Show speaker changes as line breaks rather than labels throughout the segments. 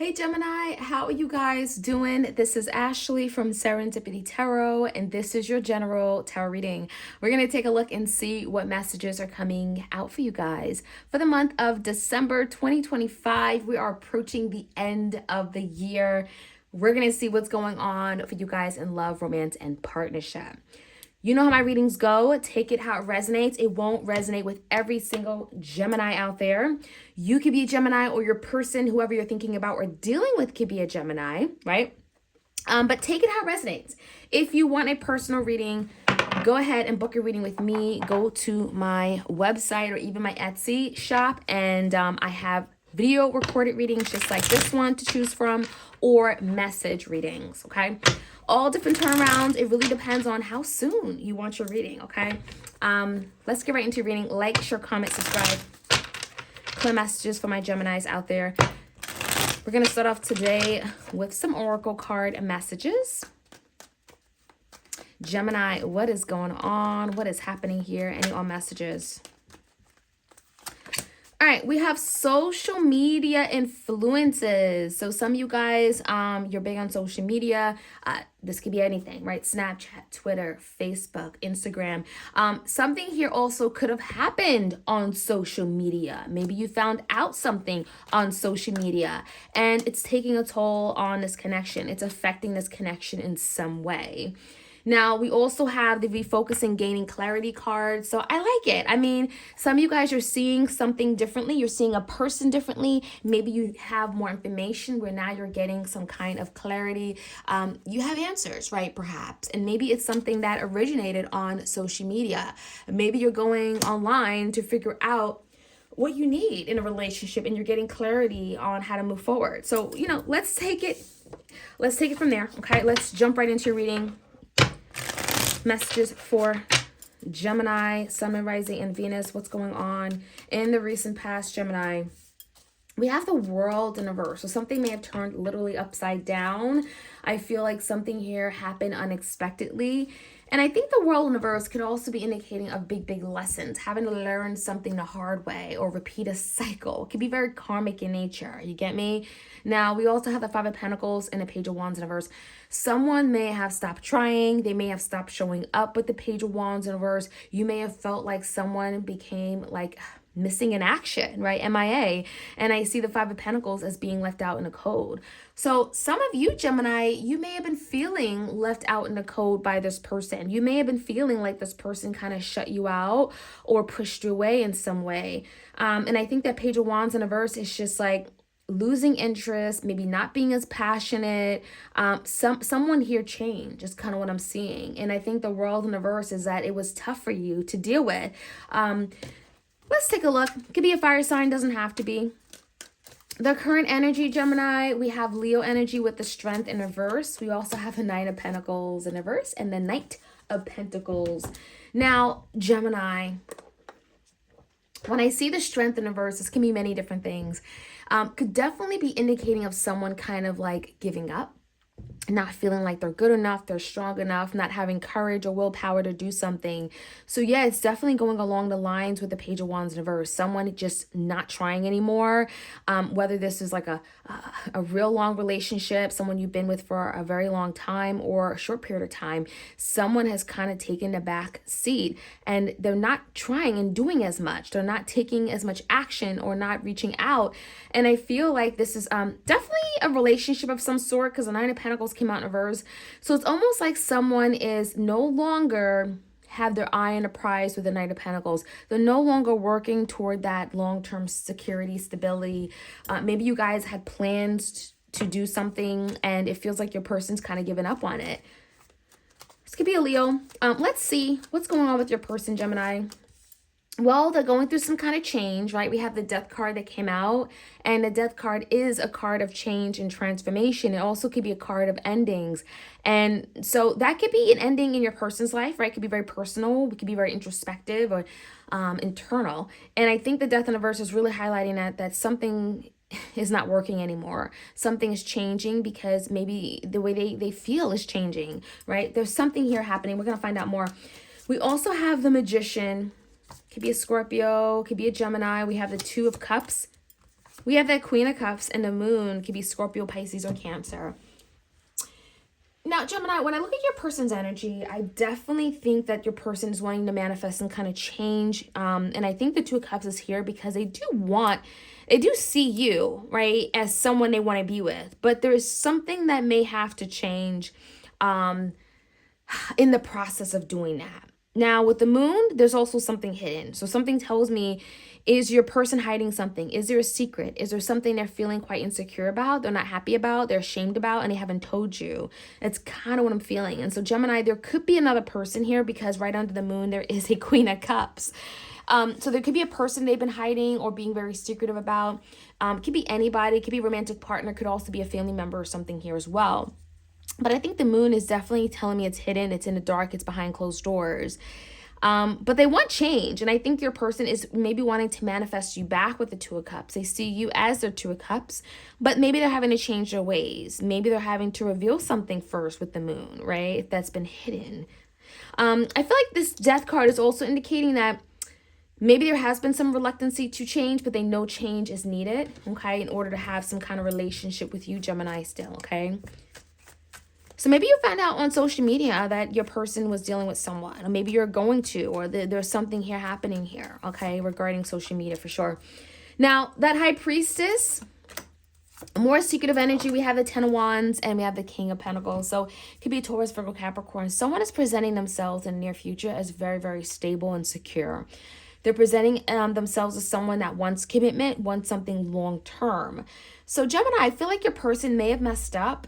Hey Gemini, how are you guys doing? This is Ashley from Serendipity Tarot, and this is your general tarot reading. We're going to take a look and see what messages are coming out for you guys. For the month of December 2025, we are approaching the end of the year. We're going to see what's going on for you guys in love, romance, and partnership. You know how my readings go. Take it how it resonates. It won't resonate with every single Gemini out there. You could be a Gemini, or your person, whoever you're thinking about or dealing with, could be a Gemini, right? But take it how it resonates. If you want a personal reading, go ahead and book a reading with me. Go to my website or even my Etsy shop, and I have video recorded readings just like this one to choose from, or message readings, okay? All different turnarounds. It really depends on how soon you want your reading, okay? Let's get right into reading. Like, share, comment, subscribe. Clear messages for my Geminis out there. We're going to start off today with some oracle card messages. Gemini, what is going on? What is happening here? Any all messages? All right, we have social media influences. So some of you guys, you're big on social media. This could be anything, right? Snapchat, Twitter, Facebook, Instagram. Something here also could have happened on social media. Maybe you found out something on social media and it's taking a toll on this connection. It's affecting this connection in some way. Now, we also have the refocusing, gaining clarity card. So I like it. I mean, some of you guys are seeing something differently. You're seeing a person differently. Maybe you have more information where now you're getting some kind of clarity. You have answers, right? Perhaps. And maybe it's something that originated on social media. Maybe you're going online to figure out what you need in a relationship and you're getting clarity on how to move forward. So, let's take it from there. Okay, let's jump right into your reading. Messages for Gemini, Sun, Moon, Rising, and Venus. What's going on in the recent past, Gemini? We have the World in reverse. So something may have turned literally upside down. I feel like something here happened unexpectedly. And I think the World in reverse could also be indicating of big lessons, having to learn something the hard way or repeat a cycle. It could be very karmic in nature. You get me? Now, we also have the Five of Pentacles and the Page of Wands in reverse. Someone may have stopped trying. They may have stopped showing up with the Page of Wands in reverse. You may have felt like someone became like missing in action, right? MIA. And I see the Five of Pentacles as being left out in the cold. So some of you, Gemini, you may have been feeling left out in the cold by this person. You may have been feeling like this person kind of shut you out or pushed you away in some way. And I think that Page of Wands in reverse is just like losing interest, maybe not being as passionate. Someone here changed is kind of what I'm seeing. And I think the World in reverse is that it was tough for you to deal with. Let's take a look. It could be a fire sign, doesn't have to be. The current energy, Gemini, we have Leo energy with the Strength in reverse. We also have a Nine of Pentacles in reverse and the Knight of Pentacles. Now, Gemini, when I see the Strength in reverse, this can be many different things. Could definitely be indicating of someone kind of like giving up, not feeling like they're good enough, they're strong enough, not having courage or willpower to do something. So yeah, it's definitely going along the lines with the Page of Wands in reverse. Someone just not trying anymore. Whether this is like a real long relationship, someone you've been with for a very long time or a short period of time, someone has kind of taken the back seat and they're not trying and doing as much. They're not taking as much action or not reaching out. And I feel like this is definitely a relationship of some sort, because the Nine of Pentacles came out in reverse. So it's almost like someone is no longer have their eye on a prize with the Knight of Pentacles. They're no longer working toward that long-term security, stability. Maybe you guys had plans to do something and it feels like your person's kind of given up on it. This could be a Leo. Let's see what's going on with your person, Gemini. Well, they're going through some kind of change, right? We have the Death card that came out, and the Death card is a card of change and transformation. It also could be a card of endings. And so that could be an ending in your person's life, right? It could be very personal. It could be very introspective or internal. And I think the Death in the verse is really highlighting that something is not working anymore. Something is changing because maybe the way they feel is changing, right? There's something here happening. We're going to find out more. We also have the Magician. Could be a Scorpio, could be a Gemini. We have the Two of Cups We have that Queen of Cups, and the moon could be Scorpio, Pisces, or Cancer. Now, Gemini, when I look at your person's energy, I definitely think that your person is wanting to manifest and kind of change. And I think the Two of Cups is here because they do see you, right, as someone they want to be with. But there is something that may have to change in the process of doing that. Now, with the moon, there's also something hidden. So something tells me, is your person hiding something? Is there a secret? Is there something they're feeling quite insecure about, they're not happy about, they're ashamed about, and they haven't told you? That's kind of what I'm feeling. And so, Gemini, there could be another person here because right under the moon, there is a Queen of Cups. So there could be a person they've been hiding or being very secretive about. Could be anybody. Could be a romantic partner. Could also be a family member or something here as well. But I think the moon is definitely telling me it's hidden, it's in the dark, it's behind closed doors. But they want change. And I think your person is maybe wanting to manifest you back with the Two of Cups. They see you as their Two of Cups, but maybe they're having to change their ways. Maybe they're having to reveal something first with the moon, right? If that's been hidden. I feel like this Death card is also indicating that maybe there has been some reluctancy to change, but they know change is needed, okay, in order to have some kind of relationship with you, Gemini, still, okay? So maybe you found out on social media that your person was dealing with someone, or maybe you're going to, or there's something here happening here, okay, regarding social media for sure. Now, that High Priestess, more secretive energy, we have the Ten of Wands and we have the King of Pentacles. So it could be Taurus, Virgo, Capricorn. Someone is presenting themselves in the near future as very, very stable and secure. They're presenting themselves as someone that wants commitment, wants something long term. So Gemini, I feel like your person may have messed up.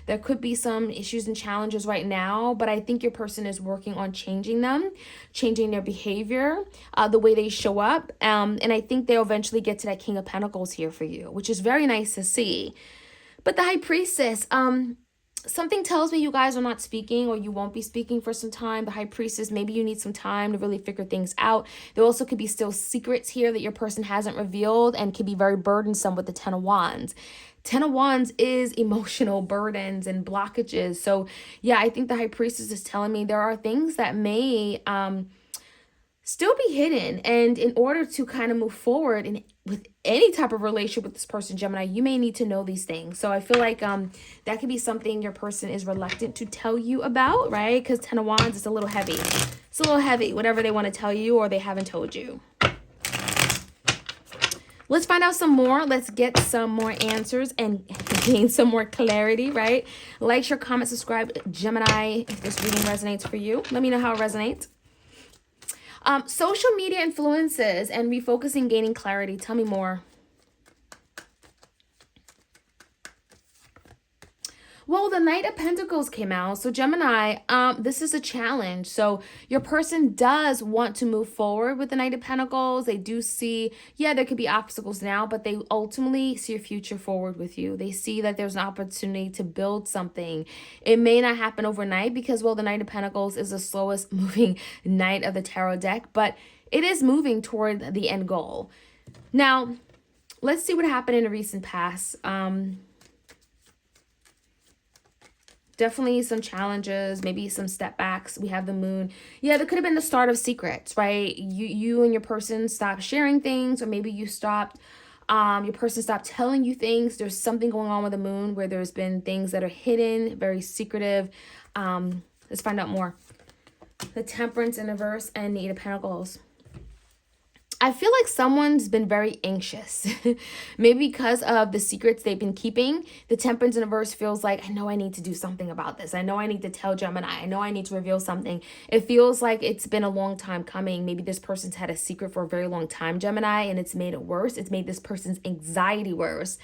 There could be some issues and challenges right now, but I think your person is working on changing them, changing their behavior, the way they show up. And I think they'll eventually get to that King of Pentacles here for you, which is very nice to see. But the High Priestess, something tells me you guys are not speaking, or you won't be speaking for some time. The High Priestess, maybe you need some time to really figure things out. There also could be still secrets here that your person hasn't revealed and can be very burdensome with the Ten of Wands. Ten of Wands is emotional burdens and blockages. So yeah, I think the High Priestess is telling me there are things that may still be hidden. And in order to kind of move forward with any type of relationship with this person, Gemini, you may need to know these things. So I feel like that could be something your person is reluctant to tell you about, right? Because Ten of Wands is a little heavy. It's a little heavy, whatever they want to tell you or they haven't told you. Let's find out some more. Let's get some more answers and gain some more clarity, right? Like, share, comment, subscribe, Gemini, if this reading resonates for you. Let me know how it resonates. Social media influences and refocusing, gaining clarity. Tell me more. Well, the Knight of Pentacles came out. So Gemini, this is a challenge. So your person does want to move forward with the Knight of Pentacles. They do see, yeah, there could be obstacles now, but they ultimately see a future forward with you. They see that there's an opportunity to build something. It may not happen overnight because, well, the Knight of Pentacles is the slowest moving Knight of the Tarot deck, but it is moving toward the end goal. Now, let's see what happened in the recent past. Definitely some challenges, maybe some step backs. We have the moon. Yeah, there could have been the start of secrets, right? You and your person stopped sharing things, or maybe you stopped, your person stopped telling you things. There's something going on with the moon where there's been things that are hidden, very secretive. Let's find out more. The Temperance in reverse and the Eight of Pentacles. I feel like someone's been very anxious, maybe because of the secrets they've been keeping. The Temperance in reverse feels like, I know I need to do something about this. I know I need to tell Gemini. I know I need to reveal something. It feels like it's been a long time coming. Maybe this person's had a secret for a very long time, Gemini, and it's made it worse. It's made this person's anxiety worse.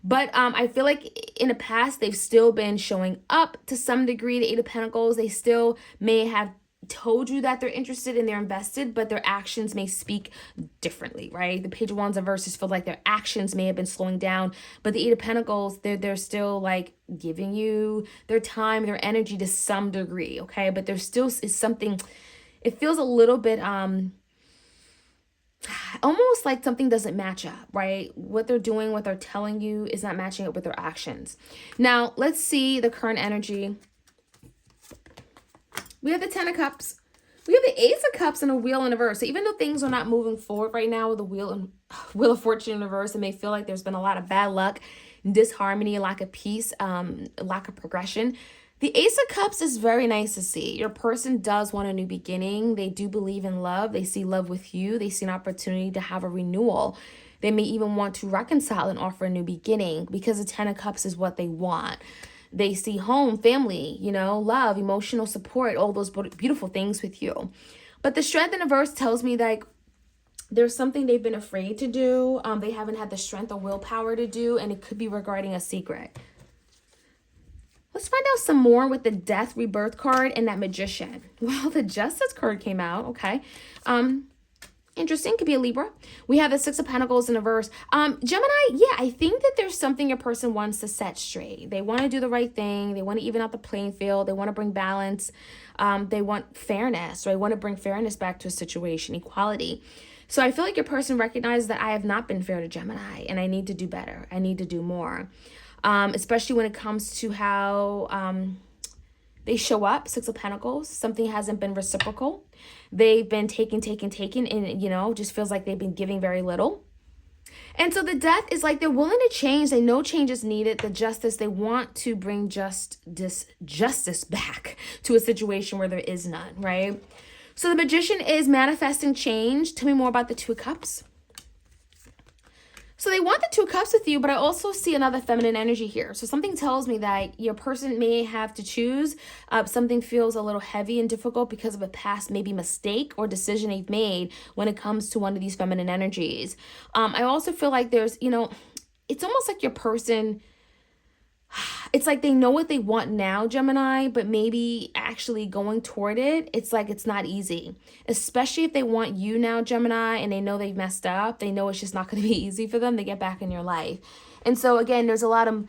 But I feel like in the past, they've still been showing up to some degree. The Eight of Pentacles, they still may have told you that they're interested and they're invested, but their actions may speak differently, right? The Page of Wands and verses feel like their actions may have been slowing down, but the Eight of Pentacles, they're still like giving you their time, their energy to some degree, okay? But there still is something, it feels a little bit almost like something doesn't match up, right? What they're doing, what they're telling you is not matching up with their actions. Now, let's see the current energy. We have the Ten of Cups. We have the Ace of Cups and a Wheel in reverse. So even though things are not moving forward right now with the Wheel of Fortune in reverse, it may feel like there's been a lot of bad luck, disharmony, lack of peace, lack of progression. The Ace of Cups is very nice to see. Your person does want a new beginning. They do believe in love. They see love with you. They see an opportunity to have a renewal. They may even want to reconcile and offer a new beginning because the Ten of Cups is what they want. They see home, family, love, emotional support, all those beautiful things with you. But the Strength in reverse tells me that there's something they've been afraid to do. They haven't had the strength or willpower to do, and it could be regarding a secret. Let's find out some more with the Death Rebirth card and that Magician. Well, the Justice card came out. Okay. Interesting. Could be a Libra. We have the Six of Pentacles in reverse. Gemini, yeah, I think that there's something your person wants to set straight. They want to do the right thing. They want to even out the playing field. They want to bring balance. They want fairness, or they want to bring fairness back to a situation, equality. So I feel like your person recognizes that I have not been fair to Gemini, and I need to do better. I need to do more. Especially when it comes to how they show up. Six of Pentacles. Something hasn't been reciprocal. They've been taking, and, just feels like they've been giving very little. And so the Death is like they're willing to change. They know change is needed. The Justice, they want to bring justice back to a situation where there is none, right? So the Magician is manifesting change. Tell me more about the Two of Cups. So they want the Two of Cups with you, but I also see another feminine energy here. So something tells me that your person may have to choose. Something feels a little heavy and difficult because of a past maybe mistake or decision they've made when it comes to one of these feminine energies. I also feel like there's, it's almost like your person, it's like they know what they want now, Gemini, but maybe actually going toward it, it's like it's not easy. Especially if they want you now, Gemini, and they know they've messed up. They know it's just not going to be easy for them to get back in your life. And so, again, there's a lot of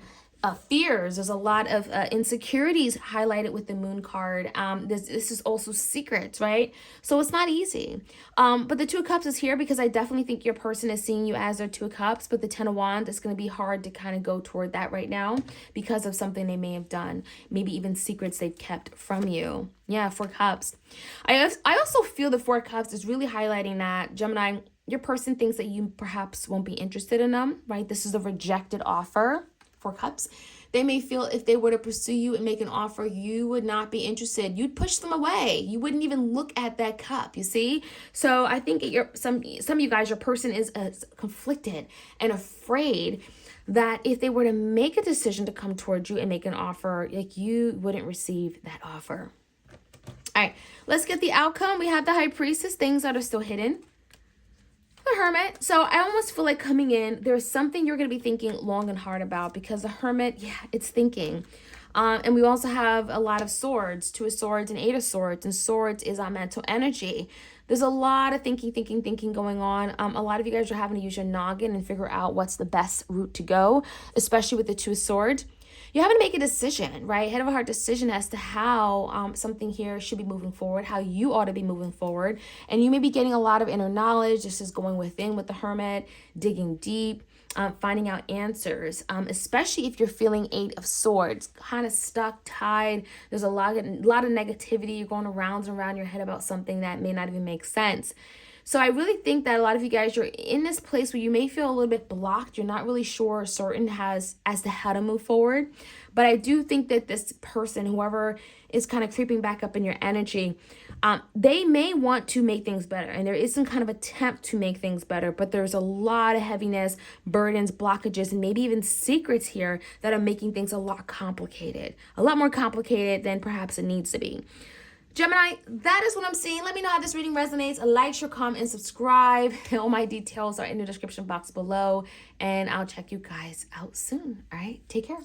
fears. There's a lot of insecurities highlighted with the Moon card. This is also secrets, right? So it's not easy. But the Two of Cups is here because I definitely think your person is seeing you as their Two of Cups. But the Ten of Wands, it's going to be hard to kind of go toward that right now because of something they may have done. Maybe even secrets they've kept from you. Yeah, Four Cups. I also feel the Four Cups is really highlighting that, Gemini, your person thinks that you perhaps won't be interested in them, right? This is a rejected offer. Four Cups. They may feel if they were to pursue you and make an offer, you would not be interested. You'd push them away. You wouldn't even look at that cup, you see? So I think some of you guys, your person is conflicted and afraid that if they were to make a decision to come towards you and make an offer, like you wouldn't receive that offer. All right, let's get the outcome. We have the High Priestess, things that are still hidden. The Hermit. So I almost feel like coming in, there's something you're going to be thinking long and hard about because the Hermit, yeah, it's thinking. And we also have a lot of Swords, Two of Swords and Eight of Swords. And Swords is our mental energy. There's a lot of thinking going on. A lot of you guys are having to use your noggin and figure out what's the best route to go, especially with the Two of Swords. You're having to make a decision, right? Head of a heart decision as to how something here should be moving forward, how you ought to be moving forward. And you may be getting a lot of inner knowledge. This is going within with the Hermit, digging deep, finding out answers, especially if you're feeling Eight of Swords, kind of stuck, tied. There's a lot of negativity. You're going around and around your head about something that may not even make sense. So I really think that a lot of you guys, you're in this place where you may feel a little bit blocked. You're not really sure or certain as to how to move forward. But I do think that this person, whoever is kind of creeping back up in your energy, they may want to make things better. And there is some kind of attempt to make things better. But there's a lot of heaviness, burdens, blockages, and maybe even secrets here that are making things a lot complicated. A lot more complicated than perhaps it needs to be. Gemini, that is what I'm seeing. Let me know how this reading resonates. Like, share, comment, and subscribe. All my details are in the description box below. And I'll check you guys out soon. All right, take care.